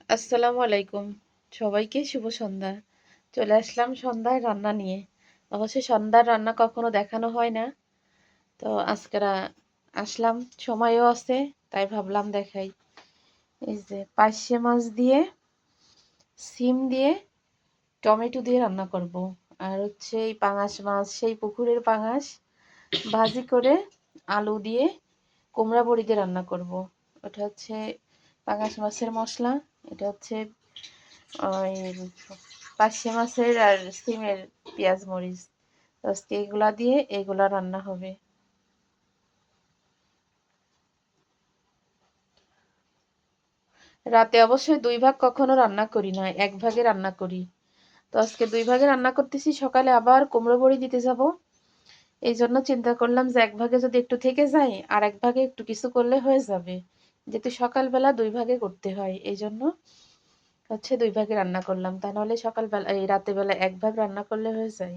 আসসালামু আলাইকুম। সবাইকে শুভ সন্ধ্যা। চলে আসলাম সন্ধ্যায় রান্না নিয়ে। অবশ্যই সন্ধ্যার রান্না কখনো দেখানো হয় না। তো আজকে আসলাম, সময়ও আছে, তাই ভাবলাম দেখাই। এই যে পার্শে মাছ দিয়ে, সিম দিয়ে, টমেটো দিয়ে রান্না করব। আর হচ্ছে এই পাঙাশ মাছ, সেই পুকুরের পাঙাশ ভাজি করে আলু দিয়ে কুমড়া বড়ি দিয়ে রান্না করব। ওটা হচ্ছে পাঙাশ মাছের মশলা, এটা হচ্ছে ওই পার্শে মাছের আর সিমের পেঁয়াজ মরিচ। আজকে এগুলা দিয়ে এগুলা রান্না হবে। রাতে অবশ্যই দুই ভাগ কখনো রান্না করি না, এক ভাগে রান্না করি। তো আজকে দুই ভাগে রান্না করতেছি, সকালে আবার কুমড়ো বড়ি দিতে যাব। এই জন্য চিন্তা করলাম যে এক ভাগে যদি একটু থেকে যায় আর এক ভাগে একটু কিছু করলে হয়ে যাবে, যেহেতু সকালবেলা দুই ভাগে করতে হয়। এই জন্য হচ্ছে দুই ভাগে রান্না করলাম, তা নাহলে সকালবেলা এই রাতে বেলা এক ভাগ রান্না করলে হয়ে যায়।